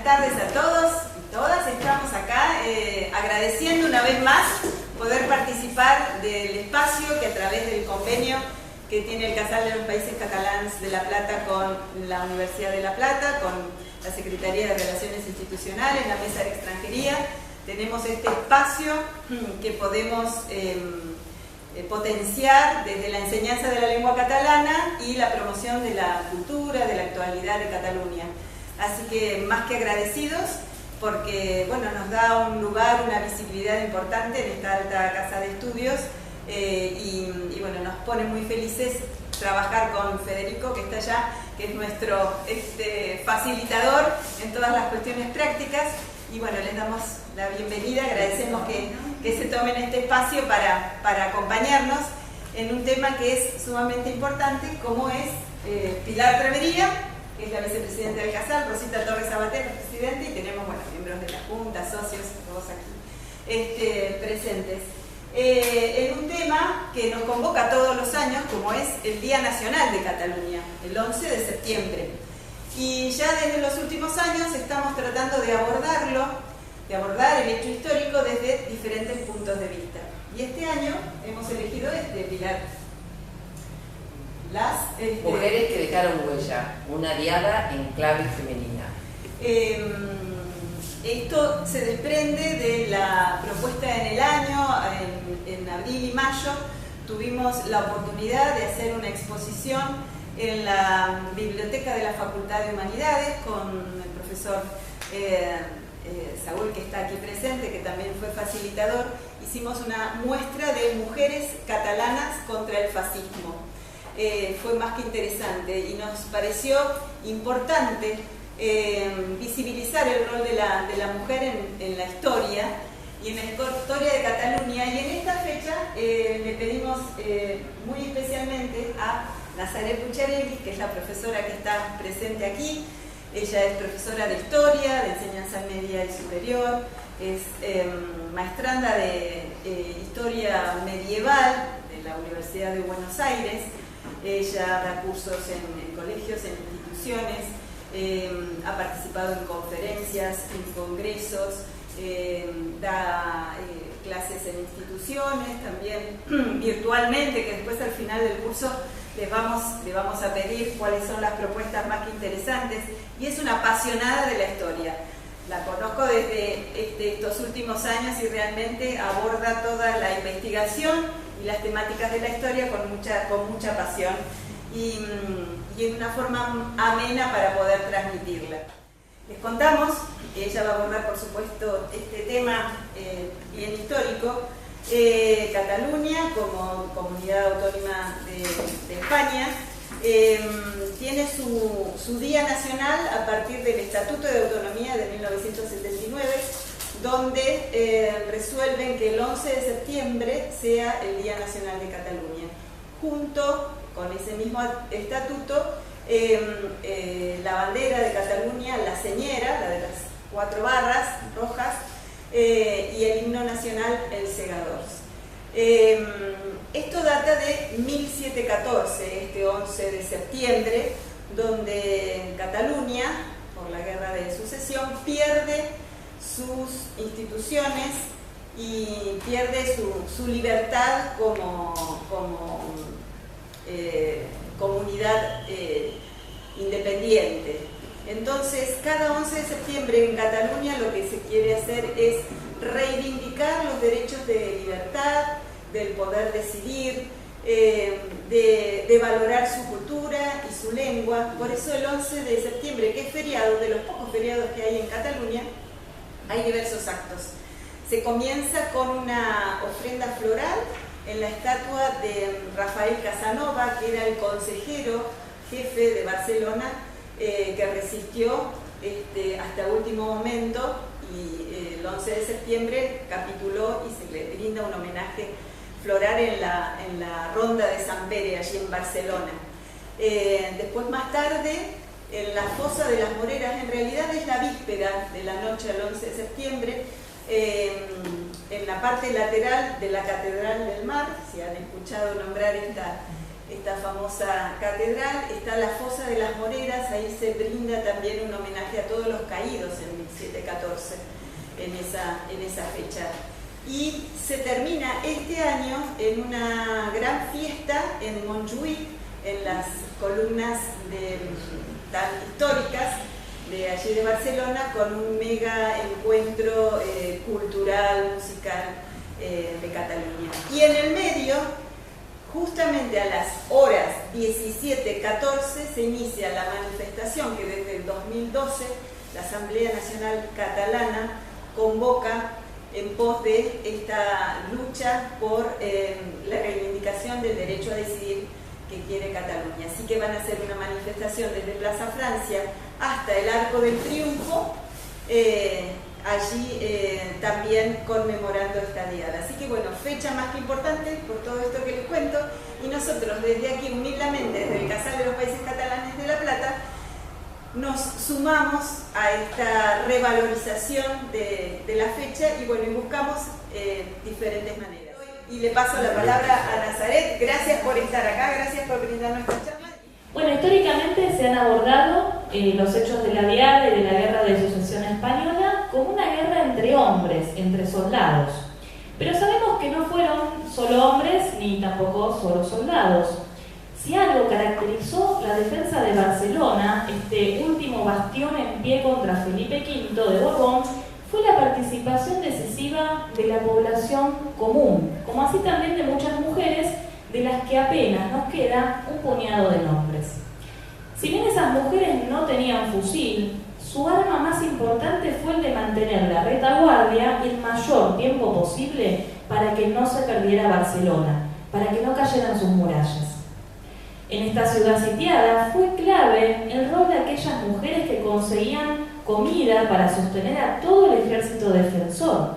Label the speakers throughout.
Speaker 1: tardes a todos y todas. Estamos acá agradeciendo una vez más poder participar del espacio que a través del convenio que tiene el Casal de los Países Catalans de La Plata con la Universidad de La Plata, con la Secretaría de Relaciones Institucionales, la Mesa de Extranjería, tenemos este espacio que podemos potenciar desde la enseñanza de la lengua catalana y la promoción de la cultura, de la actualidad de Cataluña. Así que más que agradecidos, porque bueno, nos da un lugar, una visibilidad importante en esta alta casa de estudios y bueno, nos pone muy felices trabajar con Federico, que está allá, que es nuestro facilitador en todas las cuestiones prácticas. Y bueno, les damos la bienvenida, agradecemos que se tomen este espacio para acompañarnos en un tema que es sumamente importante, como es Pilar Trevería, que es la vicepresidenta del Casal, Rosita Torres Sabater, presidente, y tenemos miembros de la Junta, socios, todos aquí presentes. En un tema que nos convoca todos los años, como es el Día Nacional de Cataluña, el 11 de septiembre. Y ya desde los últimos años estamos tratando de abordar el hecho histórico desde diferentes puntos de vista. Y este año hemos elegido Pilar. Las
Speaker 2: mujeres que dejaron huella, una diada en clave femenina.
Speaker 1: Esto se desprende de la propuesta en el año, en abril y mayo, tuvimos la oportunidad de hacer una exposición en la biblioteca de la Facultad de Humanidades con el profesor Saúl, que está aquí presente, que también fue facilitador. Hicimos una muestra de mujeres catalanas contra el fascismo. Fue más que interesante y nos pareció importante visibilizar el rol de la mujer en la historia y en la historia de Cataluña. Y en esta fecha le pedimos muy especialmente a Nazaré Pucharelli, que es la profesora que está presente aquí. Ella es profesora de Historia, de Enseñanza Media y Superior, es maestranda de Historia Medieval de la Universidad de Buenos Aires. Ella da cursos en colegios, en instituciones, ha participado en conferencias, en congresos, da clases en instituciones, también virtualmente, que después al final del curso le vamos a pedir cuáles son las propuestas más que interesantes, y es una apasionada de la historia. La conozco desde estos últimos años y realmente aborda toda la investigación y las temáticas de la historia con mucha pasión y en una forma amena para poder transmitirla. Les contamos que ella va a abordar, por supuesto, este tema bien histórico. Cataluña, como comunidad autónoma de España, tiene su Día Nacional a partir del Estatuto de Autonomía de 1979, donde resuelven que el 11 de septiembre sea el Día Nacional de Cataluña. Junto con ese mismo estatuto, la bandera de Cataluña, la señera, la de las 4 barras rojas, y el himno nacional, el Segadors. Esto data de 1714, este 11 de septiembre, donde Cataluña, por la guerra de sucesión, pierde sus instituciones y pierde su libertad como comunidad independiente. Entonces, cada 11 de septiembre en Cataluña lo que se quiere hacer es reivindicar los derechos de libertad, del poder decidir, de valorar su cultura y su lengua. Por eso el 11 de septiembre, que es feriado, de los pocos feriados que hay en Cataluña, hay diversos actos. Se comienza con una ofrenda floral en la estatua de Rafael Casanova, que era el consejero jefe de Barcelona, que resistió hasta último momento, y el 11 de septiembre capituló y se le brinda un homenaje floral en la ronda de Sant Pere, allí en Barcelona. Después, más tarde, en la fosa de las Moreras, en realidad es la víspera de la noche al 11 de septiembre, en la parte lateral de la Catedral del Mar, si han escuchado nombrar esta famosa catedral. Está la Fosa de las Moreras, ahí se brinda también un homenaje a todos los caídos en 1714, en esa fecha. Y se termina este año en una gran fiesta en Montjuïc, en las columnas tan históricas de allí de Barcelona, con un mega encuentro cultural, musical de Cataluña. Y en el medio, justamente a las horas 17:14, se inicia la manifestación que desde el 2012 la Asamblea Nacional Catalana convoca en pos de esta lucha por la reivindicación del derecho a decidir que quiere Cataluña. Así que van a hacer una manifestación desde Plaza Francia hasta el Arco del Triunfo, allí también conmemorando esta diada. Así que bueno, fecha más que importante por todo esto que les cuento, y nosotros desde aquí humildemente, desde el Casal de los Países Catalanes de La Plata, nos sumamos a esta revalorización de la fecha y bueno, y buscamos diferentes maneras. Y le paso la palabra a Nazaret. Gracias por estar acá, gracias por brindarnos esta charla.
Speaker 3: Bueno, históricamente se han abordado los hechos de la Diada y de la Guerra de Sucesión Española como una guerra entre hombres, entre soldados. Pero sabemos que no fueron solo hombres ni tampoco solo soldados. Si algo caracterizó la defensa de Barcelona, este último bastión en pie contra Felipe V de Borbón, fue la participación decisiva de la población común, como así también de muchas mujeres, de las que apenas nos queda un puñado de nombres. Si bien esas mujeres no tenían fusil, su arma más importante fue el de mantener la retaguardia el mayor tiempo posible para que no se perdiera Barcelona, para que no cayeran sus murallas. En esta ciudad sitiada fue clave el rol de aquellas mujeres que conseguían comida para sostener a todo el ejército defensor,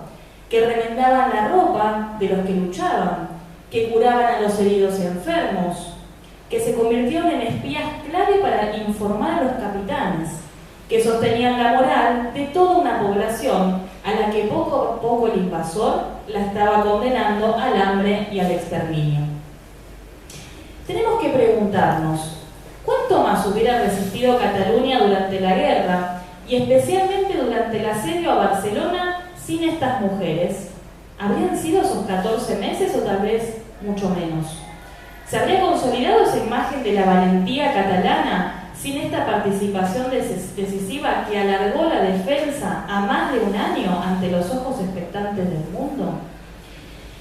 Speaker 3: que remendaban la ropa de los que luchaban, que curaban a los heridos y enfermos, que se convirtieron en espías clave para informar a los capitanes, que sostenían la moral de toda una población a la que poco a poco el invasor la estaba condenando al hambre y al exterminio. Tenemos que preguntarnos, ¿cuánto más hubiera resistido Cataluña durante la guerra, y especialmente durante el asedio a Barcelona, sin estas mujeres? ¿Habrían sido esos 14 meses o tal vez mucho menos? ¿Se habría consolidado esa imagen de la valentía catalana sin esta participación decisiva que alargó la defensa a más de un año ante los ojos expectantes del mundo?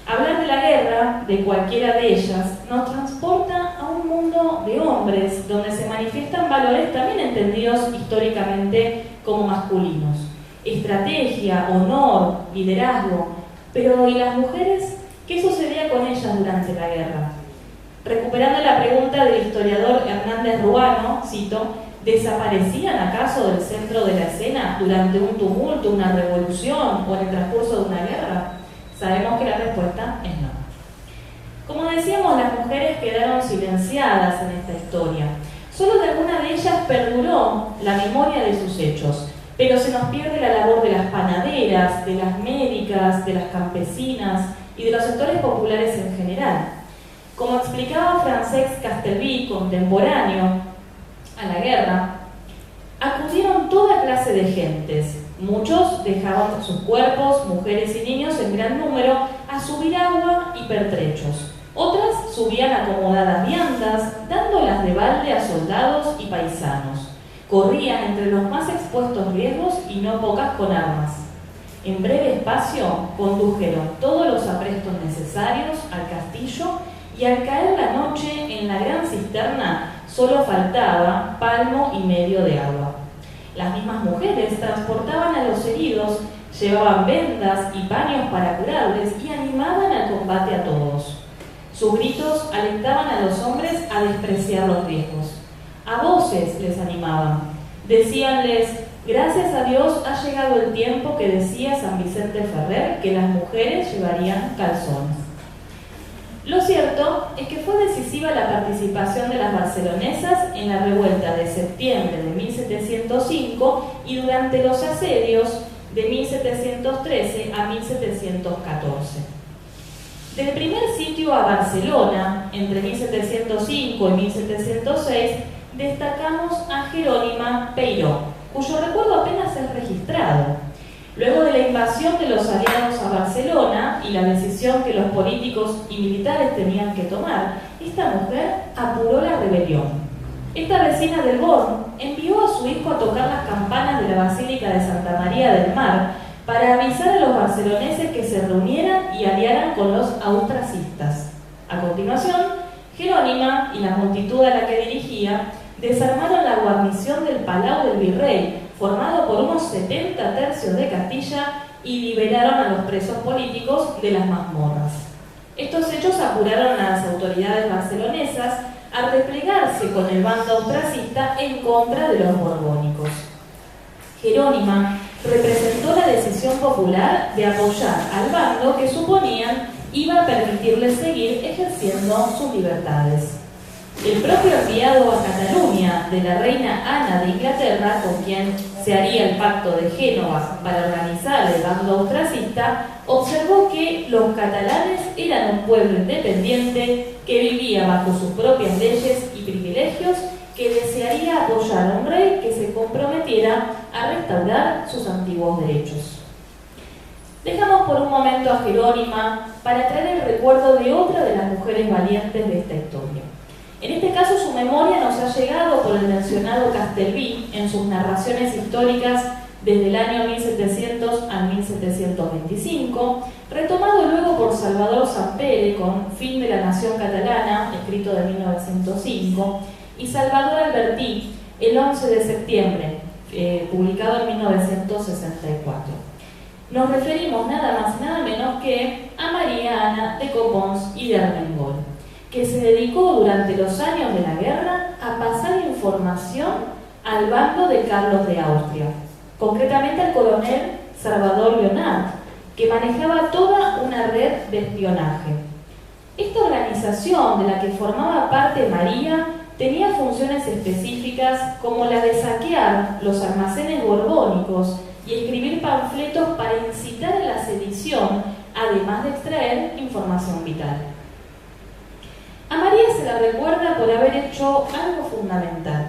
Speaker 3: Hablar de la guerra, de cualquiera de ellas, nos transporta a un mundo de hombres donde se manifiestan valores también entendidos históricamente como masculinos. Estrategia, honor, liderazgo. Pero ¿y las mujeres? ¿Qué sucedía con ellas durante la guerra? Recuperando la pregunta del historiador Hernández Ruano, cito, ¿desaparecían acaso del centro de la escena durante un tumulto, una revolución o en el transcurso de una guerra? Sabemos que la respuesta es no. Como decíamos, las mujeres quedaron silenciadas en esta historia. Solo de alguna de ellas perduró la memoria de sus hechos, pero se nos pierde la labor de las panaderas, de las médicas, de las campesinas y de los sectores populares en general. Como explicaba Francesc Castellví, contemporáneo a la guerra, acudieron toda clase de gentes. Muchos dejaban sus cuerpos, mujeres y niños en gran número, a subir agua y pertrechos. Otras subían acomodadas viandas, dándolas de balde a soldados y paisanos. Corrían entre los más expuestos riesgos y no pocas con armas. En breve espacio condujeron todos los aprestos necesarios al castillo y al caer la noche en la gran cisterna solo faltaba palmo y medio de agua. Las mismas mujeres transportaban a los heridos, llevaban vendas y paños para curarles y animaban al combate a todos. Sus gritos alentaban a los hombres a despreciar los riesgos. A voces les animaban. Decíanles: gracias a Dios ha llegado el tiempo que decía San Vicente Ferrer que las mujeres llevarían calzones. Lo cierto es que fue decisiva la participación de las barcelonesas en la revuelta de septiembre de 1705 y durante los asedios de 1713 a 1714. Del primer sitio a Barcelona, entre 1705 y 1706, destacamos a Jerónima Peiró, cuyo recuerdo apenas es registrado. Luego de la invasión de los aliados a Barcelona y la decisión que los políticos y militares tenían que tomar, esta mujer apuró la rebelión. Esta vecina del Born envió a su hijo a tocar las campanas de la Basílica de Santa María del Mar para avisar a los barceloneses que se reunieran y aliaran con los austracistas. A continuación, Jerónima y la multitud a la que dirigía desarmaron la guarnición del Palau del Virrey, formado por unos 70 tercios de Castilla, y liberaron a los presos políticos de las mazmorras. Estos hechos apuraron a las autoridades barcelonesas a replegarse con el bando austracista en contra de los borbónicos. Jerónima representó la decisión popular de apoyar al bando que suponían iba a permitirles seguir ejerciendo sus libertades. El propio enviado a Cataluña de la reina Ana de Inglaterra, con quien se haría el pacto de Génova para organizar el bando austracista, observó que los catalanes eran un pueblo independiente que vivía bajo sus propias leyes y privilegios, que desearía apoyar a un rey que se comprometiera a restaurar sus antiguos derechos. Dejamos por un momento a Jerónima para traer el recuerdo de otra de las mujeres valientes de esta historia. En este caso, su memoria nos ha llegado por el mencionado Castelví en sus narraciones históricas desde el año 1700 al 1725, retomado luego por Salvador Sampere con Fin de la Nación Catalana, escrito de 1905, y Salvador Albertí, el 11 de septiembre, publicado en 1964. Nos referimos nada más y nada menos que a María Ana de Copons y de Armengol, que se dedicó durante los años de la guerra a pasar información al bando de Carlos de Austria, concretamente al coronel Salvador Leonard, que manejaba toda una red de espionaje. Esta organización de la que formaba parte María tenía funciones específicas como la de saquear los almacenes borbónicos y escribir panfletos para incitar a la sedición, además de extraer información vital. A María se la recuerda por haber hecho algo fundamental.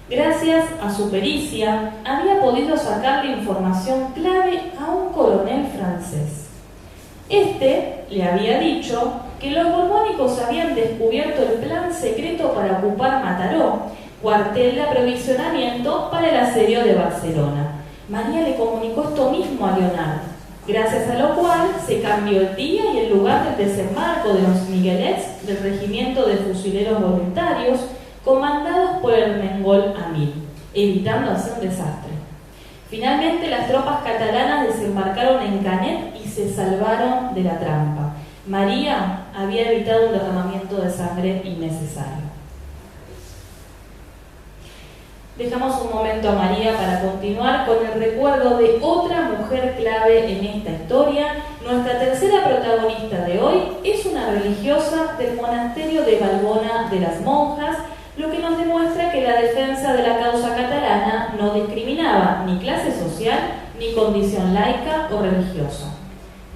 Speaker 3: Gracias a su pericia, había podido sacarle información clave a un coronel francés. Este le había dicho que los borbónicos habían descubierto el plan secreto para ocupar Mataró, cuartel de aprovisionamiento para el asedio de Barcelona. María le comunicó esto mismo a Leonard, gracias a lo cual se cambió el día y el lugar del desembarco de los miguelets del regimiento de fusileros voluntarios comandados por Ermengol Amil, evitando así un desastre. Finalmente las tropas catalanas desembarcaron en Canet y se salvaron de la trampa. María había evitado un derramamiento de sangre innecesario. Dejamos un momento a María para continuar con el recuerdo de otra mujer clave en esta historia. Nuestra tercera protagonista de hoy es una religiosa del monasterio de Valbona de las Monjas, lo que nos demuestra que la defensa de la causa catalana no discriminaba ni clase social ni condición laica o religiosa.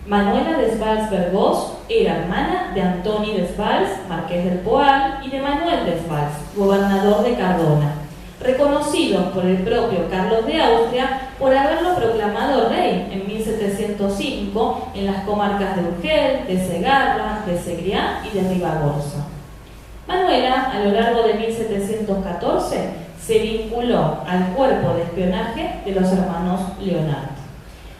Speaker 3: Manuela Desvalls Vergós era hermana de Antoni Desvalls, marqués del Poal, y de Manuel Desvalls, gobernador de Cardona, reconocidos por el propio Carlos de Austria por haberlo proclamado rey en 1705 en las comarcas de Urgel, de Segarra, de Segriá y de Ribagorza. Manuela, a lo largo de 1714, se vinculó al cuerpo de espionaje de los hermanos Leonard.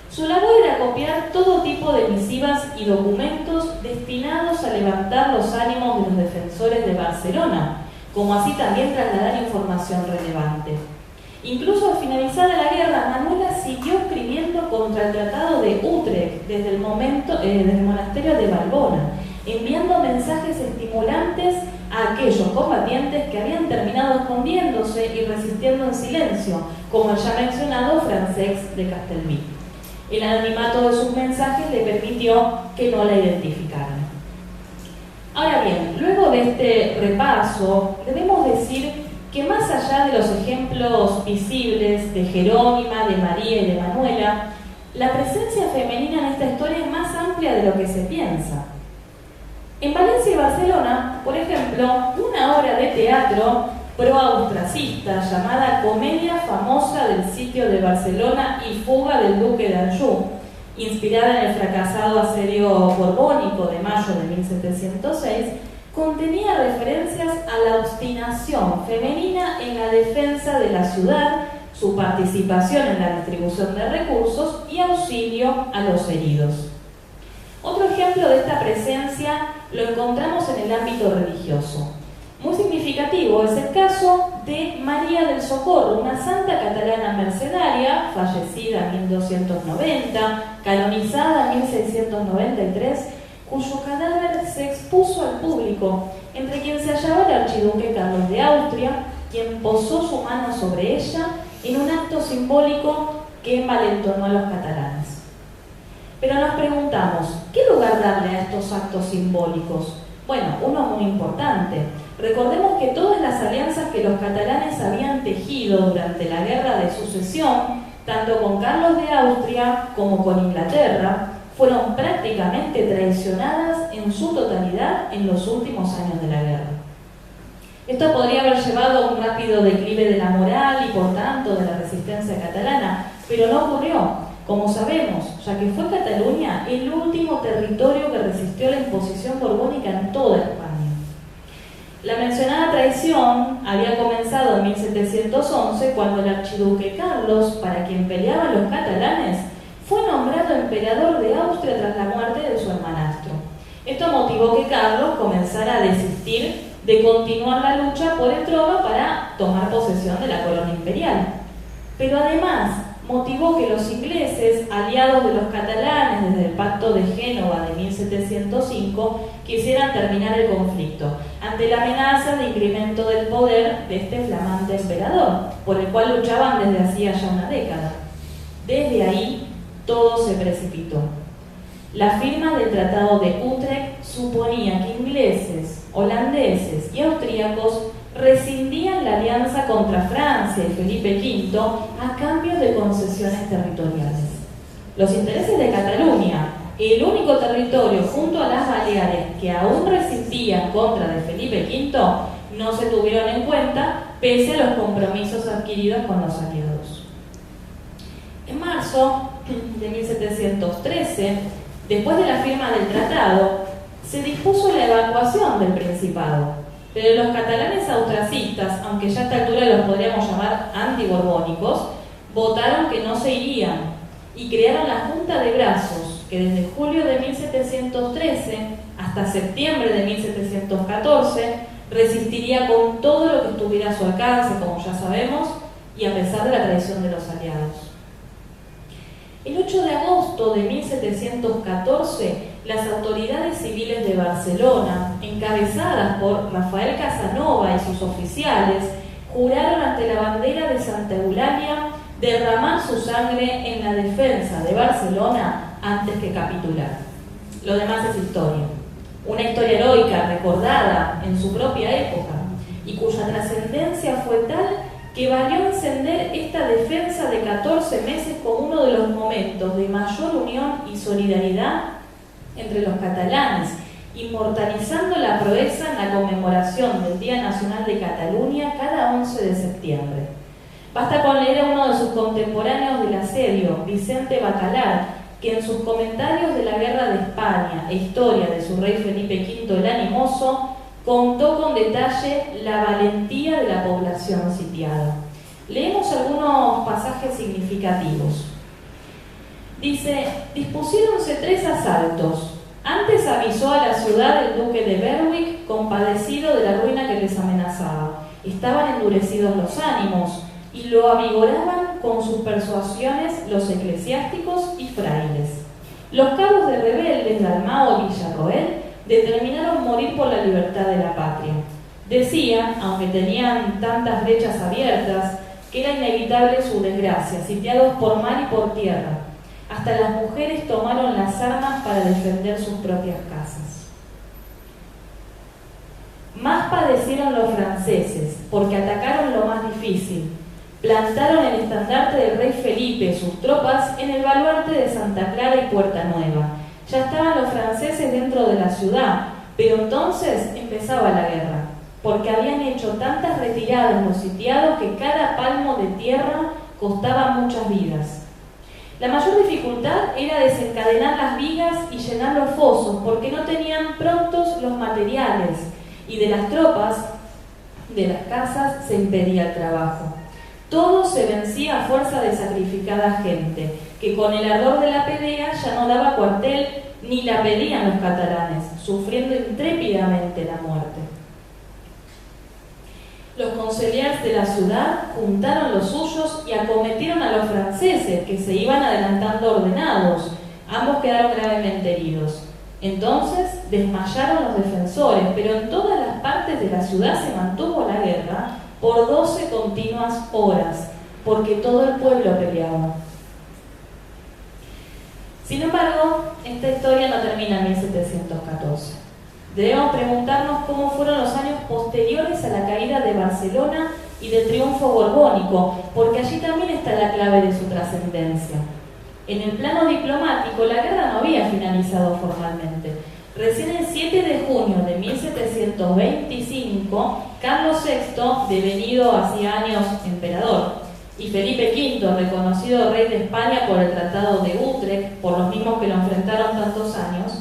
Speaker 3: Su labor era copiar todo tipo de misivas y documentos destinados a levantar los ánimos de los defensores de Barcelona, como así también trasladar información relevante. Incluso al finalizar la guerra, Manuela siguió escribiendo contra el Tratado de Utrecht desde el monasterio de Valbona, enviando mensajes estimulantes a aquellos combatientes que habían terminado escondiéndose y resistiendo en silencio, como el ya mencionado Francesc de Castelví. El anonimato de sus mensajes le permitió que no la identificaran. Ahora bien, luego de este repaso, debemos decir que más allá de los ejemplos visibles de Jerónima, de María y de Manuela, la presencia femenina en esta historia es más amplia de lo que se piensa. En Valencia y Barcelona, por ejemplo, una obra de teatro pro-austracista llamada Comedia famosa del sitio de Barcelona y fuga del duque de Anjou, inspirada en el fracasado asedio borbónico de mayo de 1706, contenía referencias a la obstinación femenina en la defensa de la ciudad, su participación en la distribución de recursos y auxilio a los heridos. Otro ejemplo de esta presencia lo encontramos en el ámbito religioso. Muy significativo es el caso de María del Socorro, una santa catalana mercedaria, fallecida en 1290, canonizada en 1693, cuyo cadáver se expuso al público, entre quien se hallaba el archiduque Carlos de Austria, quien posó su mano sobre ella en un acto simbólico que envalentonó a los catalanes. Pero nos preguntamos, ¿qué lugar darle a estos actos simbólicos? Bueno, uno muy importante. Recordemos que todas las alianzas que los catalanes habían tejido durante la Guerra de Sucesión, tanto con Carlos de Austria como con Inglaterra, fueron prácticamente traicionadas en su totalidad en los últimos años de la guerra. Esto podría haber llevado a un rápido declive de la moral y por tanto de la resistencia catalana, pero no ocurrió, como sabemos, ya que fue Cataluña el último territorio que resistió la imposición borbónica en toda España. La mencionada traición había comenzado en 1711 cuando el archiduque Carlos, para quien peleaban los catalanes, fue nombrado emperador de Austria tras la muerte de su hermanastro. Esto motivó que Carlos comenzara a desistir de continuar la lucha por el trono para tomar posesión de la corona imperial. Pero además motivó que los ingleses, aliados de los catalanes desde el Pacto de Génova de 1705, quisieran terminar el conflicto, ante la amenaza de incremento del poder de este flamante emperador, por el cual luchaban desde hacía ya una década. Desde ahí, todo se precipitó. La firma del Tratado de Utrecht suponía que ingleses, holandeses y austríacos rescindían la alianza contra Francia y Felipe V a cambio de concesiones territoriales. Los intereses de Cataluña, el único territorio junto a las Baleares que aún resistían contra de Felipe V, no se tuvieron en cuenta pese a los compromisos adquiridos con los aliados. En marzo de 1713, después de la firma del tratado, se dispuso la evacuación del Principado. Pero los catalanes austracistas, aunque ya a esta altura los podríamos llamar antiborbónicos, votaron que no se irían y crearon la Junta de Brazos, que desde julio de 1713 hasta septiembre de 1714 resistiría con todo lo que estuviera a su alcance, como ya sabemos, y a pesar de la traición de los aliados. El 8 de agosto de 1714, las autoridades civiles de Barcelona, encabezadas por Rafael Casanova y sus oficiales, juraron ante la bandera de Santa Eulalia derramar su sangre en la defensa de Barcelona antes que capitular. Lo demás es historia. Una historia heroica recordada en su propia época y cuya trascendencia fue tal que valió encender esta defensa de 14 meses como uno de los momentos de mayor unión y solidaridad entre los catalanes, inmortalizando la proeza en la conmemoración del Día Nacional de Cataluña cada 11 de septiembre. Basta con leer a uno de sus contemporáneos del asedio, Vicente Bacalar, que en sus comentarios de la Guerra de España e historia de su rey Felipe V el Animoso, contó con detalle la valentía de la población sitiada. Leemos algunos pasajes significativos. Dice: dispusiéronse 3 asaltos. Antes avisó a la ciudad el duque de Berwick, compadecido de la ruina que les amenazaba. Estaban endurecidos los ánimos y lo avigoraban con sus persuasiones los eclesiásticos y frailes. Los cabos de rebeldes de Dalmao y Villarroel determinaron morir por la libertad de la patria. Decían, aunque tenían tantas brechas abiertas, que era inevitable su desgracia, sitiados por mar y por tierra. Hasta las mujeres tomaron las armas para defender sus propias casas. Más padecieron los franceses, porque atacaron lo más difícil. Plantaron el estandarte del rey Felipe, sus tropas, en el baluarte de Santa Clara y Puerta Nueva. Ya estaban los franceses dentro de la ciudad, pero entonces empezaba la guerra, porque habían hecho tantas retiradas los sitiados que cada palmo de tierra costaba muchas vidas. La mayor dificultad era desencadenar las vigas y llenar los fosos, porque no tenían prontos los materiales, y de las tropas, de las casas, se impedía el trabajo. Todo se vencía a fuerza de sacrificada gente, que con el ardor de la pelea ya no daba cuartel ni la pedían los catalanes, sufriendo intrépidamente la muerte. Los conciliars de la ciudad juntaron los suyos y acometieron a los franceses, que se iban adelantando ordenados. Ambos quedaron gravemente heridos. Entonces desmayaron los defensores, pero en todas las partes de la ciudad se mantuvo la guerra por 12 continuas horas, porque todo el pueblo peleaba. Sin embargo, esta historia no termina en 1714. Debemos preguntarnos cómo fueron los años posteriores a la caída de Barcelona y del triunfo borbónico, porque allí también está la clave de su trascendencia. En el plano diplomático, la guerra no había finalizado formalmente. Recién el 7 de junio de 1725, Carlos VI, devenido hacía años emperador, y Felipe V, reconocido rey de España por el Tratado de Utrecht, por los mismos que lo enfrentaron tantos años,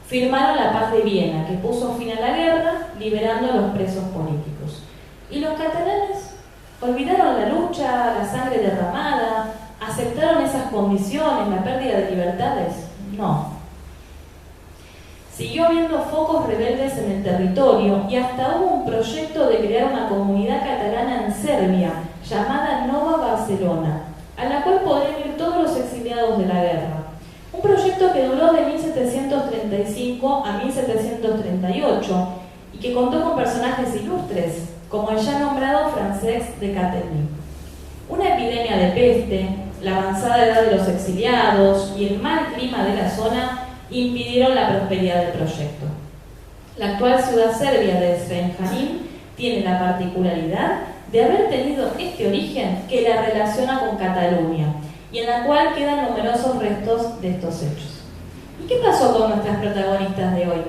Speaker 3: firmaron la paz de Viena, que puso fin a la guerra, liberando a los presos políticos. ¿Y los catalanes? ¿Olvidaron la lucha, la sangre derramada? ¿Aceptaron esas condiciones, la pérdida de libertades? No. Siguió habiendo focos rebeldes en el territorio y hasta hubo un proyecto de crear una comunidad catalana en Serbia, llamada Nova Barcelona, a la cual podrían ir todos los exiliados de la guerra. Un proyecto que duró de 1735 a 1738 y que contó con personajes ilustres, como el ya nombrado Francesc de Cattenom. Una epidemia de peste, la avanzada edad de los exiliados y el mal clima de la zona impidieron la prosperidad del proyecto. La actual ciudad serbia de Zrenjanin tiene la particularidad de haber tenido este origen que la relaciona con Cataluña, y en la cual quedan numerosos restos de estos hechos. ¿Y qué pasó con nuestras protagonistas de hoy?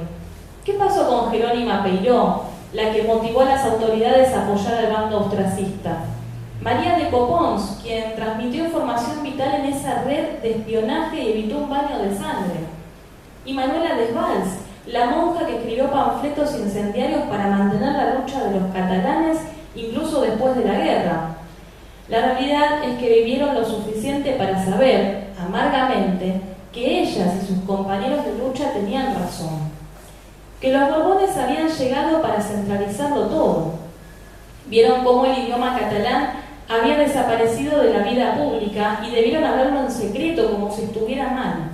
Speaker 3: ¿Qué pasó con Jerónima Peiró, la que motivó a las autoridades a apoyar al bando ostracista? María de Copons, quien transmitió información vital en esa red de espionaje y evitó un baño de sangre. Y Manuela Desvalls, la monja que escribió panfletos incendiarios para mantener la lucha de los catalanes incluso después de la guerra. La realidad es que vivieron lo suficiente para saber, amargamente, que ellas y sus compañeros de lucha tenían razón, que los Borbones habían llegado para centralizarlo todo. Vieron cómo el idioma catalán había desaparecido de la vida pública y debieron hablarlo en secreto como si estuviera mal.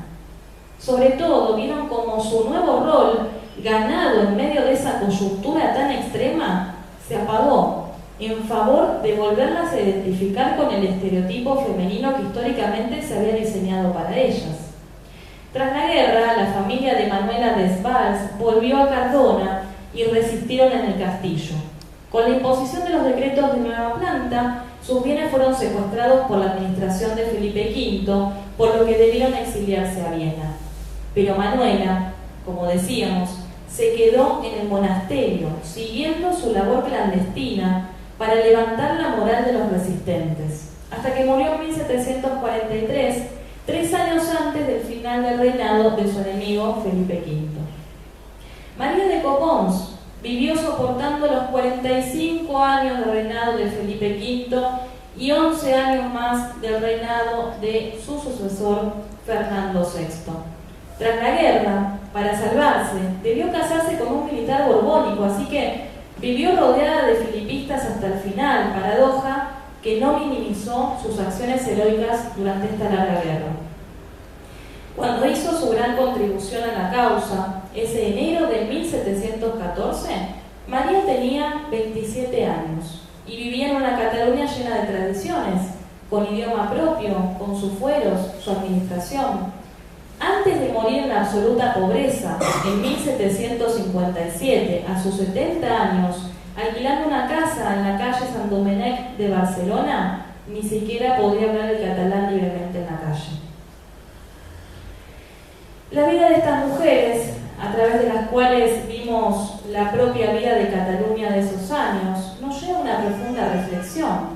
Speaker 3: Sobre todo, vieron cómo su nuevo rol, ganado en medio de esa coyuntura tan extrema, se apagó en favor de volverlas a identificar con el estereotipo femenino que históricamente se había diseñado para ellas. Tras la guerra, la familia de Manuela Desvalls volvió a Cardona y resistieron en el castillo. Con la imposición de los decretos de nueva planta, sus bienes fueron secuestrados por la administración de Felipe V, por lo que debieron exiliarse a Viena. Pero Manuela, como decíamos, se quedó en el monasterio, siguiendo su labor clandestina para levantar la moral de los resistentes, hasta que murió en 1743, 3 años antes del final del reinado de su enemigo Felipe V. María de Copons vivió soportando los 45 años de reinado de Felipe V y 11 años más del reinado de su sucesor Fernando VI. Tras la guerra, para salvarse, debió casarse con un militar borbónico, así que vivió rodeada de filipistas hasta el final, paradoja que no minimizó sus acciones heroicas durante esta larga guerra. Cuando hizo su gran contribución a la causa, ese enero de 1714, María tenía 27 años y vivía en una Cataluña llena de tradiciones, con idioma propio, con sus fueros, su administración. Antes de morir en absoluta pobreza, en 1757, a sus 70 años, alquilando una casa en la calle Sant Domènec de Barcelona, ni siquiera podía hablar el catalán libremente en la calle. La vida de estas mujeres, a través de las cuales vimos leemos la propia vida de Cataluña de esos años, nos lleva a una profunda reflexión.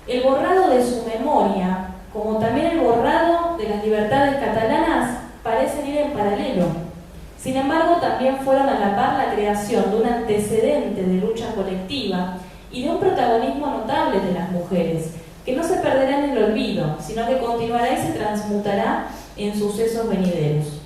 Speaker 3: El borrado de su memoria, como también el borrado de las libertades catalanas, parecen ir en paralelo. Sin embargo, también fueron a la par la creación de un antecedente de lucha colectiva y de un protagonismo notable de las mujeres, que no se perderá en el olvido, sino que continuará y se transmutará en sucesos venideros.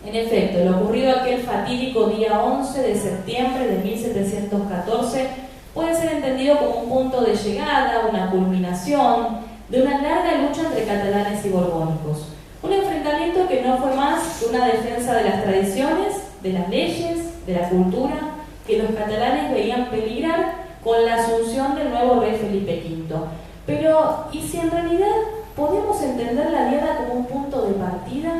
Speaker 3: En efecto, lo ocurrido aquel fatídico día 11 de septiembre de 1714 puede ser entendido como un punto de llegada, una culminación de una larga lucha entre catalanes y borbónicos. Un enfrentamiento que no fue más que una defensa de las tradiciones, de las leyes, de la cultura, que los catalanes veían peligrar con la asunción del nuevo rey Felipe V. Pero, ¿y si en realidad podemos entender la diada como un punto de partida?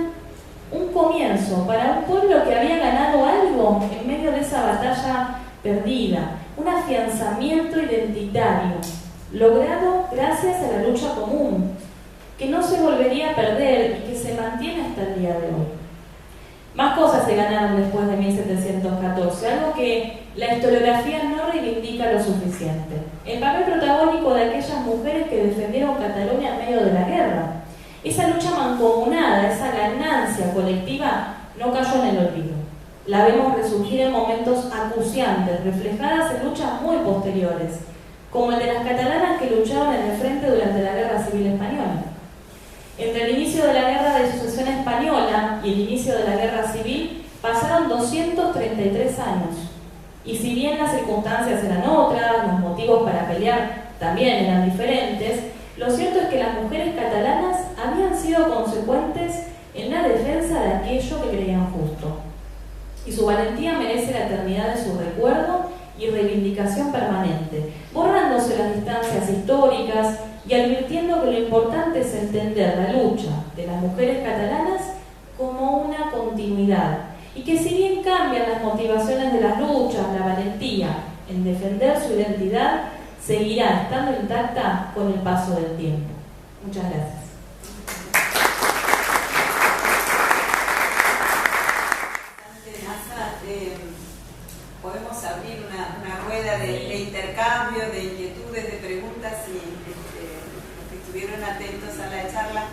Speaker 3: Un comienzo para un pueblo que había ganado algo en medio de esa batalla perdida, un afianzamiento identitario, logrado gracias a la lucha común, que no se volvería a perder y que se mantiene hasta el día de hoy. Más cosas se ganaron después de 1714, algo que la historiografía no reivindica lo suficiente. El papel protagónico de aquellas mujeres que defendieron Cataluña en medio de la guerra. Esa lucha mancomunada, esa ganancia colectiva, no cayó en el olvido. La vemos resurgir en momentos acuciantes, reflejadas en luchas muy posteriores, como el de las catalanas que lucharon en el frente durante la Guerra Civil Española. Entre el inicio de la Guerra de Sucesión Española y el inicio de la Guerra Civil pasaron 233 años. Y si bien las circunstancias eran otras, los motivos para pelear también eran diferentes, lo cierto es que las mujeres catalanas habían sido consecuentes en la defensa de aquello que creían justo. Y su valentía merece la eternidad de su recuerdo y reivindicación permanente, borrándose las distancias históricas y advirtiendo que lo importante es entender la lucha de las mujeres catalanas como una continuidad, y que si bien cambian las motivaciones de las luchas, la valentía en defender su identidad seguirá estando intacta con el paso del tiempo. Muchas gracias.
Speaker 1: Podemos abrir una rueda de intercambio, de inquietudes, de preguntas, y los que estuvieron atentos a la charla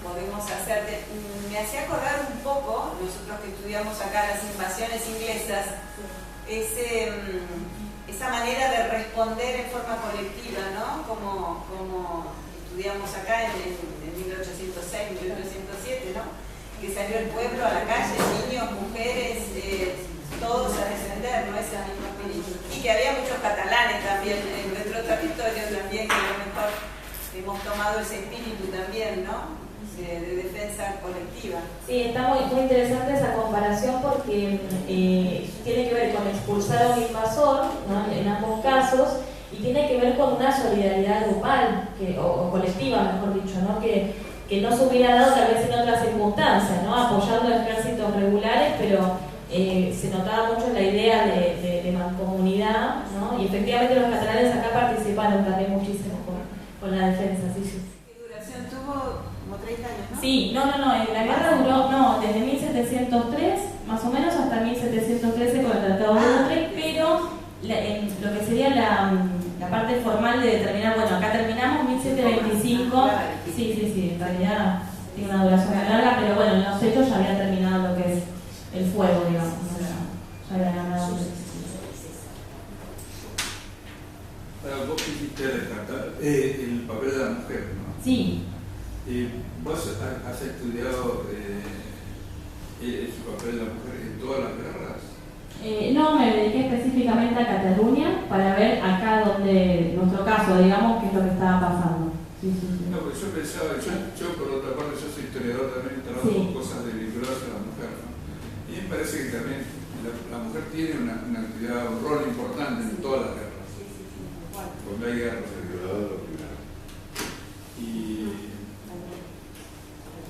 Speaker 1: podemos hacer. Me hacía acordar un poco, nosotros que estudiamos acá las invasiones inglesas, esa manera de responder en forma colectiva, ¿no? Como estudiamos acá en 1806, 1807, ¿no? Que salió el pueblo a la calle, niños, mujeres, todos a defender, ¿no? Ese mismo espíritu. Y que había muchos catalanes también en nuestro territorio también, que a lo mejor hemos tomado ese espíritu también, ¿no? De defensa colectiva.
Speaker 3: Sí, está muy interesante esa comparación porque tiene que ver con expulsar a un invasor, ¿no? En ambos casos, y tiene que ver con una solidaridad grupal, o colectiva, mejor dicho, ¿no? Que no se hubiera dado tal vez en otras circunstancias, ¿no? Apoyando ejércitos regulares, pero se notaba mucho la idea de mancomunidad, ¿no? Y efectivamente los catalanes acá participaron también muchísimo con la defensa, sí.
Speaker 1: ¿Qué duración tuvo? Como 30 años, ¿no?
Speaker 3: Sí, no, la guerra duró, desde 1703, más o menos, hasta 1713 con el Tratado de Utrecht, pero lo que sería la parte formal de determinar, bueno, acá terminamos 1725, sí, en realidad tiene una duración muy larga, pero bueno, en los hechos ya había terminado lo que es el fuego, digamos, ya había ganado.
Speaker 4: Ahora, vos quisiste rescatar el papel de la mujer, ¿no?
Speaker 3: Sí.
Speaker 4: ¿Vos has estudiado su papel de la mujer en todas las guerras?
Speaker 3: No, me dediqué específicamente a Cataluña para ver acá donde, en nuestro caso, digamos, qué es lo que estaba pasando. Sí.
Speaker 4: No, porque yo pensaba, yo por otra parte, yo soy historiador también, trabajo con cosas vinculadas a la mujer, ¿no? Y me parece que también la mujer tiene una actividad, un rol importante en todas las guerras. Cuando hay guerras, el violador lo primero. Y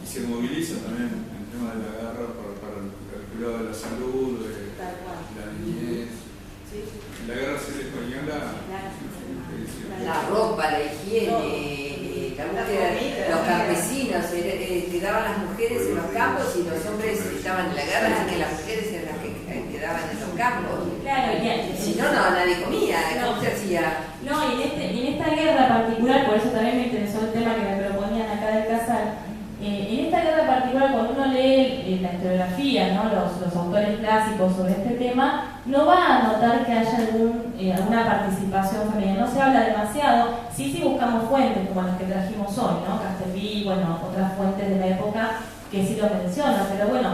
Speaker 4: se moviliza también el tema de la guerra para el cuidado de la salud, de la niñez. La guerra civil española,
Speaker 2: la ropa, la higiene, la búsqueda, los campesinos, quedaban las mujeres en los campos y los hombres estaban en la guerra parece que las mujeres eran las que quedaban en los campos.
Speaker 3: Claro,
Speaker 2: si no, nadie comía, ¿cómo se hacía?
Speaker 3: No, y en esta guerra particular, por eso también me interesó el tema que me proponían acá del Casal. En esta guerra particular, cuando uno lee la historiografía, ¿no? los autores clásicos sobre este tema, no va a notar que haya alguna participación femenina, no se habla demasiado. Sí buscamos fuentes como las que trajimos hoy, ¿no? Castelví, bueno, otras fuentes de la época que sí lo mencionan, pero bueno,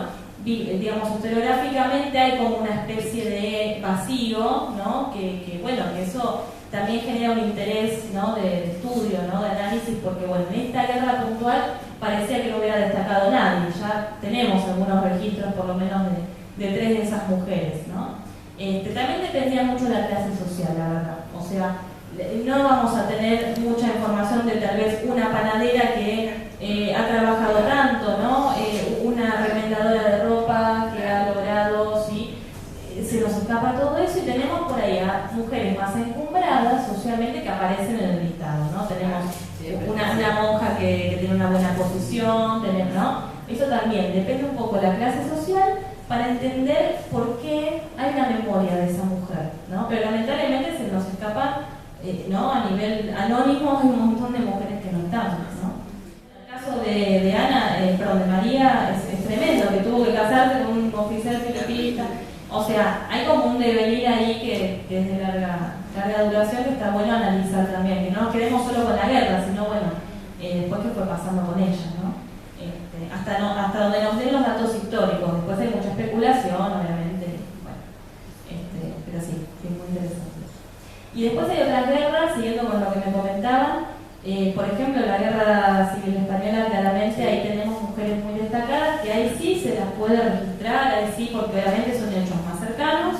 Speaker 3: digamos, historiográficamente hay como una especie de vacío, ¿no? Que bueno, que eso también genera un interés, ¿no? de estudio, ¿no? De análisis, porque bueno, en esta guerra puntual parecía que no hubiera destacado nadie. Ya tenemos algunos registros, por lo menos, de 3 de esas mujeres, ¿no? También dependía mucho de la clase social, la verdad. O sea, no vamos a tener mucha información de tal vez una panadera que ha trabajado tanto, ¿no? Una remendadora de ropa que ha logrado, ¿sí? Se nos escapa todo eso y tenemos por ahí a mujeres más encumbradas socialmente que aparecen en el listado, ¿no? Tenemos una monja que tiene una buena posición, ¿no? Eso también depende un poco de la clase social para entender por qué hay una memoria de esa mujer, ¿no? Pero lamentablemente se nos escapa, ¿no? A nivel anónimo hay un montón de mujeres que no están, ¿no? El caso de Ana, de María, es tremendo, que tuvo que casarse con un oficial filipinista. O sea, hay como un devenir ahí que es de larga duración, que está bueno analizar también, que no nos quedemos solo con la guerra, sino bueno, después qué fue pasando con ella, ¿no? Hasta donde nos den los datos históricos. Después hay mucha especulación, obviamente, bueno, pero sí, es muy interesante. Y después hay otras guerras, siguiendo con lo que me comentaban. Por ejemplo, la Guerra Civil Española, claramente ahí tenemos mujeres muy destacadas, que ahí sí se las puede registrar, ahí sí, porque obviamente son hechos más cercanos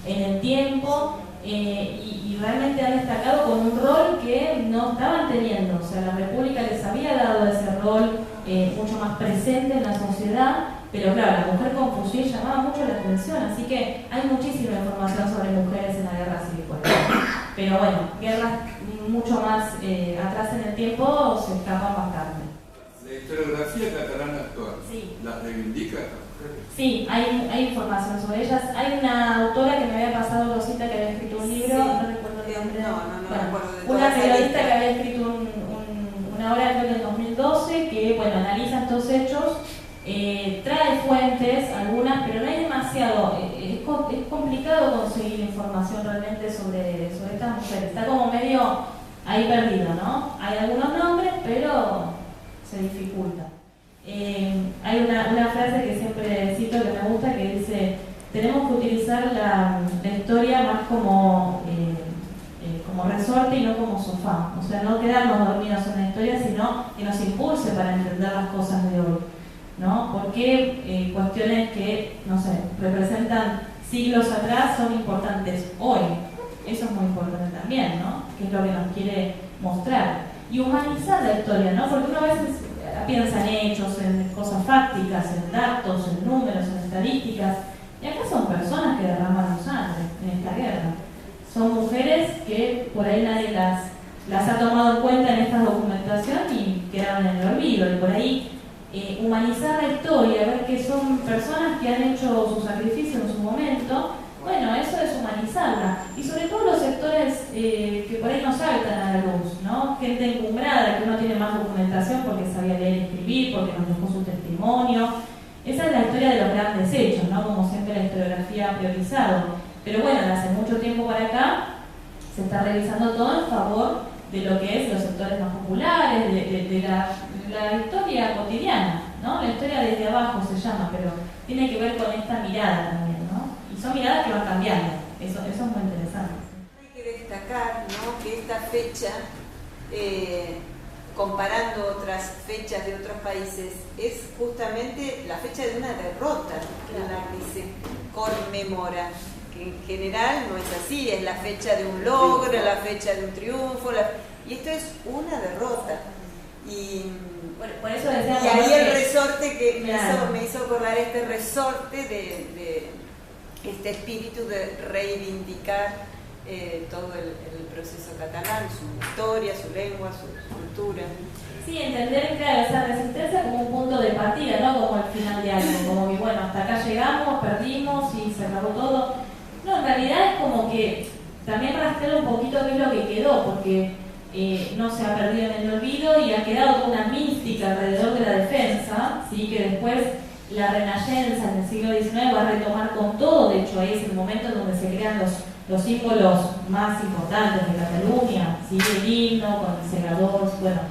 Speaker 3: en el tiempo, y realmente han destacado con un rol que no estaban teniendo. O sea, la República les había dado ese rol mucho más presente en la sociedad, pero claro, la mujer con fusil llamaba mucho la atención, así que hay muchísima información sobre mujeres en la Guerra Civil Española. Pero bueno, guerras mucho más atrás en el tiempo se escapan bastante.
Speaker 4: La historiografía catalana actual,
Speaker 3: sí.
Speaker 4: ¿las reivindica estas mujeres?
Speaker 3: Sí, hay información sobre ellas. Hay una autora que me había pasado, Rosita, que había escrito un libro, sí. No recuerdo el nombre.
Speaker 1: No recuerdo de
Speaker 3: una periodista que había escrito una obra en el 2012 que, bueno, analiza estos hechos, trae fuentes, algunas, pero no hay demasiado. Es complicado conseguir información realmente sobre estas mujeres. Está como medio ahí perdido, ¿no? Hay algunos nombres, pero se dificulta. Hay una frase que siempre cito que me gusta, que dice: tenemos que utilizar la historia más como resorte y no como sofá. O sea, no quedarnos dormidos en la historia, sino que nos impulse para entender las cosas de hoy, ¿no? Porque cuestiones que, no sé, representan siglos atrás son importantes hoy. Eso es muy importante también, ¿no? Que es lo que nos quiere mostrar. Y humanizar la historia, ¿no? Porque uno a veces piensa en hechos, en cosas fácticas, en datos, en números, en estadísticas. Y acá son personas que derramaron sangre en esta guerra. Son mujeres que por ahí nadie las ha tomado en cuenta en esta documentación y quedaron en el olvido. Y por ahí humanizar la historia, ver que son personas que han hecho su sacrificio en su momento, bueno, eso es humanizarla. Y sobre todo los sectores que por ahí no saltan a la luz, ¿no? Gente encumbrada, que uno tiene más documentación porque sabía leer y escribir, porque nos dejó su testimonio. Esa es la historia de los grandes hechos, ¿no? Como siempre la historiografía ha priorizado. Pero bueno, hace mucho tiempo para acá se está revisando todo en favor de lo que es los sectores más populares, de la historia cotidiana, ¿no? La historia desde abajo se llama, pero tiene que ver con esta mirada también, ¿no? Y son miradas que van cambiando, eso es muy interesante.
Speaker 1: Hay que destacar, ¿no?, que esta fecha, comparando otras fechas de otros países, es justamente la fecha de una derrota, en la que se conmemora. Que en general no es así, es la fecha de un logro, la fecha de un triunfo, y esto es una derrota. Y
Speaker 3: bueno, por eso decíamos,
Speaker 1: y ahí el resorte que me hizo acordar, este resorte de este espíritu de reivindicar todo el proceso catalán, su historia, su lengua, su cultura.
Speaker 3: Sí, entender, claro, esa resistencia como un punto de partida, no como el final de algo, como que bueno, hasta acá llegamos, perdimos y se acabó todo. No, en realidad es como que también rastrear un poquito qué es lo que quedó, porque no se ha perdido en el olvido y ha quedado toda una mística alrededor de la defensa, ¿sí? Que después la Renaixença en el siglo XIX va a retomar con todo. De hecho ahí es el momento en donde se crean los símbolos más importantes de Cataluña, ¿sí? El himno con el segador, bueno,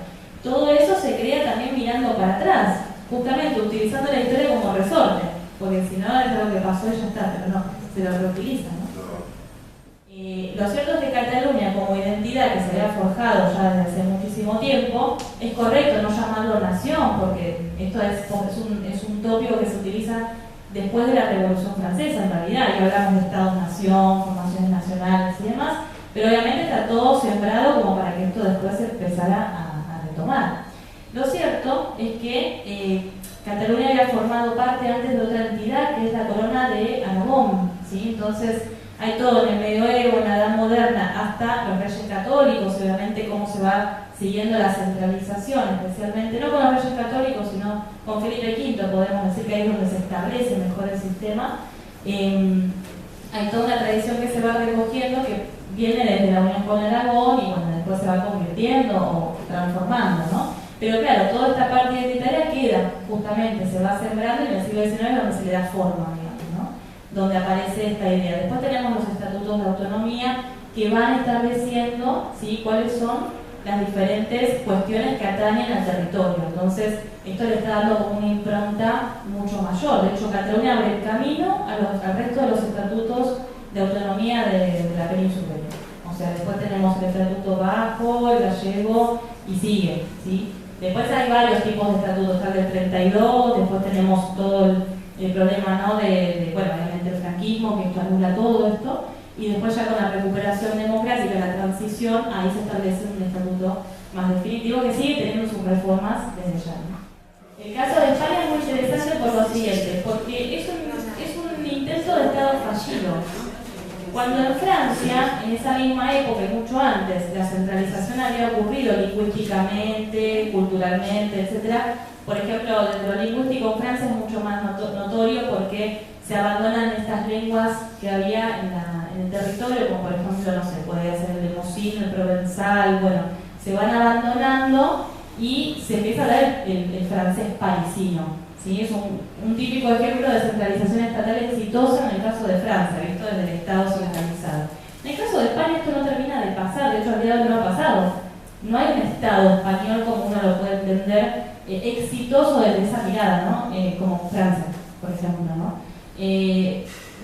Speaker 3: todo eso se crea también mirando para atrás, justamente utilizando la historia como resorte, porque si no es lo que pasó y ya está, pero no, se lo reutiliza, ¿no? Lo cierto es que Cataluña como identidad que se había forjado ya desde hace muchísimo tiempo, es correcto no llamarlo nación, porque esto es un tópico que se utiliza después de la Revolución Francesa en realidad, y hablamos de Estados-nación, formaciones nacionales y demás, pero obviamente está todo sembrado como para que esto después se empezara a retomar. Lo cierto es que Cataluña había formado parte antes de otra entidad que es la Corona de Aragón, ¿sí? Entonces hay todo en el medioevo, en la Edad Moderna, hasta los reyes católicos, obviamente cómo se va siguiendo la centralización, especialmente no con los reyes católicos, sino con Felipe V, podemos decir que ahí es donde se establece mejor el sistema. Hay toda una tradición que se va recogiendo que viene desde la unión con Aragón y bueno, después se va convirtiendo o transformando, ¿no? Pero claro, toda esta parte identitaria queda, justamente, se va sembrando y en el siglo XIX es donde se le da forma, digamos, ¿no? Donde aparece esta idea. Después tenemos los estatutos de autonomía que van estableciendo, ¿sí?, cuáles son las diferentes cuestiones que atañen al territorio. Entonces, esto le está dando como una impronta mucho mayor. De hecho, Cataluña abre el camino al resto de los estatutos de autonomía de la península. O sea, después tenemos el estatuto bajo, el gallego y sigue, ¿sí? Después hay varios tipos de estatutos, está el del 32, después tenemos todo el problema, ¿no?, bueno, obviamente el franquismo, que esto anula todo esto, y después ya con la recuperación democrática, la transición, ahí se establece un estatuto más definitivo que sigue teniendo sus reformas desde ya, ¿no? El caso de España es muy interesante por lo siguiente, porque es un intento de Estado fallido. Cuando en Francia, en esa misma época y mucho antes, la centralización había ocurrido lingüísticamente, culturalmente, etc. Por ejemplo, desde lo lingüístico en Francia es mucho más notorio porque se abandonan estas lenguas que había en el territorio, como por ejemplo, no sé, puede ser el lemosino, el provenzal, bueno, se van abandonando y se empieza a dar el francés parisino. ¿Sí? Es un típico ejemplo de centralización estatal exitosa en el caso de Francia, visto desde el Estado centralizado. En el caso de España esto no termina de pasar, de hecho al día de hoy no ha pasado. No hay un Estado español como uno lo puede entender, exitoso desde esa mirada, ¿no? Como Francia, por ejemplo, ¿no?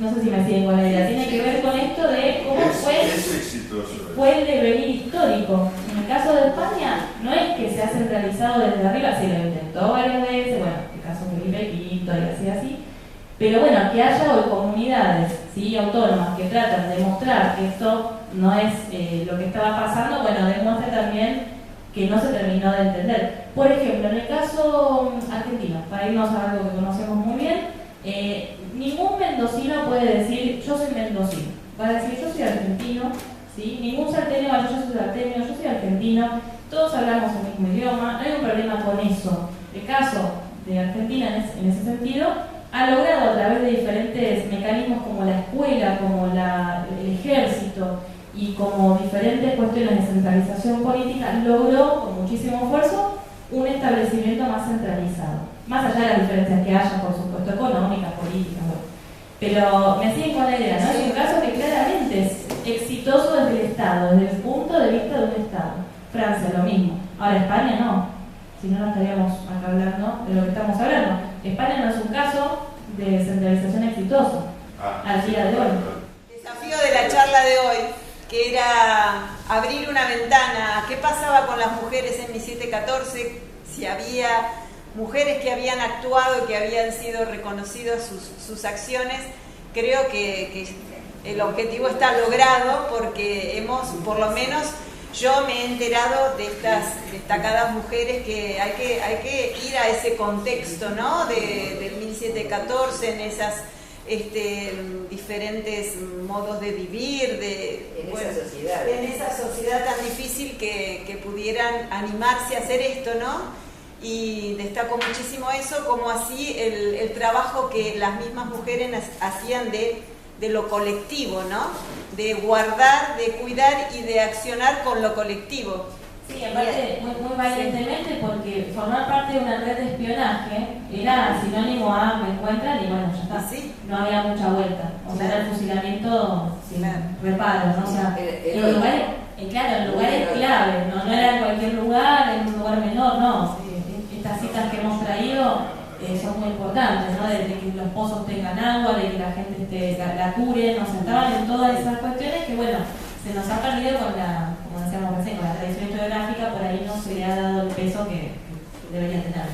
Speaker 3: No sé si me siguen con la idea. Tiene que ver con esto de cómo fue el devenir histórico. En el caso de España, no es que se ha centralizado desde arriba, sí lo intentó varias veces, bueno, el caso de Felipe V y así, pero bueno, que haya hoy comunidades, ¿sí?, autónomas que tratan de mostrar que esto no es lo que estaba pasando, bueno, demuestra también que no se terminó de entender. Por ejemplo, en el caso argentino, para irnos a algo que conocemos muy bien, ningún mendocino puede decir yo soy mendocino, va a decir yo soy argentino, ¿sí? Ningún salteño va a decir yo soy salteño, yo soy argentino, todos hablamos el mismo idioma, no hay un problema con eso. El caso de Argentina en ese sentido ha logrado a través de diferentes mecanismos como la escuela, como el ejército y como diferentes cuestiones de centralización política, logró con muchísimo esfuerzo un establecimiento más centralizado. Más allá de las diferencias que haya, por supuesto, económicas, políticas, bueno. Pero me siguen con la idea, ¿no? Es un caso que claramente es exitoso desde el Estado, desde el punto de vista de un Estado. Francia, lo mismo. Ahora, España no. Si no, no estaríamos acá hablando de lo que estamos hablando. España no es un caso de centralización exitoso al día de hoy.
Speaker 1: El desafío de la charla de hoy, que era abrir una ventana, ¿qué pasaba con las mujeres en 1714? Si había mujeres que habían actuado, que habían sido reconocidas sus acciones, creo que el objetivo está logrado porque hemos, por lo menos yo me he enterado de estas destacadas mujeres que hay que ir a ese contexto, ¿no? Del 1714, en esas diferentes modos de vivir,
Speaker 2: en
Speaker 1: esa sociedad tan difícil que pudieran animarse a hacer esto, ¿no? Y destaco muchísimo eso, como así el trabajo que las mismas mujeres hacían de lo colectivo, ¿no? De guardar, de cuidar y de accionar con lo colectivo.
Speaker 3: Sí, aparte muy valientemente, porque formar parte de una red de espionaje era sinónimo a me encuentran y bueno, ya está.
Speaker 1: ¿Sí?
Speaker 3: No había mucha vuelta. O sea, era el fusilamiento sin reparo, ¿no? O sea, en lugares clave, no era en cualquier lugar, en un lugar menor, no. Estas citas que hemos traído son muy importantes, ¿no? De que los pozos tengan agua, de que la gente la curen, o sea, estaban en todas esas cuestiones que, bueno, se nos ha perdido con como decíamos recién, con la tradición historiográfica, por ahí no se le ha dado el peso que debería tener.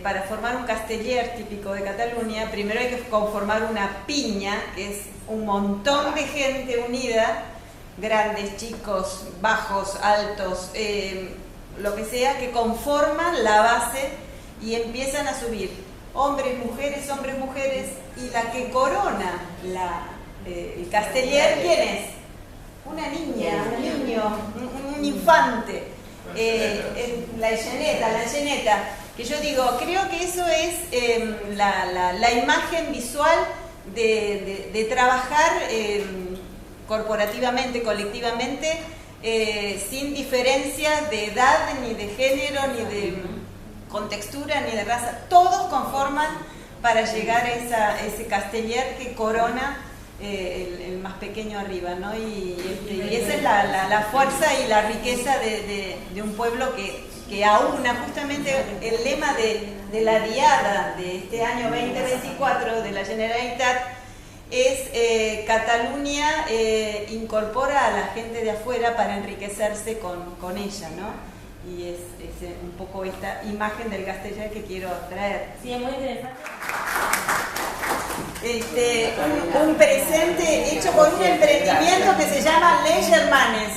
Speaker 1: Para formar un casteller típico de Cataluña, primero hay que conformar una piña, que es un montón de gente unida, grandes, chicos, bajos, altos, lo que sea, que conforman la base y empiezan a subir hombres, mujeres, y la que corona el casteller, ¿quién es? Una niña, un niño, un infante, la lleneta, que yo digo, creo que eso es la imagen visual de trabajar corporativamente, colectivamente, sin diferencias de edad, ni de género, ni de contextura, ni de raza. Todos conforman para llegar a ese casteller que corona el más pequeño arriba, ¿no? Y esa es la fuerza y la riqueza de un pueblo que aúna justamente el lema de la diada de este año 2024 de la Generalitat. Es Cataluña incorpora a la gente de afuera para enriquecerse con ella, ¿no? Y es un poco esta imagen del casteller que quiero traer.
Speaker 3: Sí, es muy interesante.
Speaker 1: Un presente hecho por un emprendimiento que se llama Les Germanes,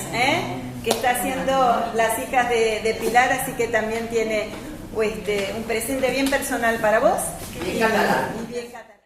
Speaker 1: que está haciendo las hijas de Pilar, así que también tiene un presente bien personal para vos.
Speaker 2: Bien catalán.
Speaker 1: Y bien catalán.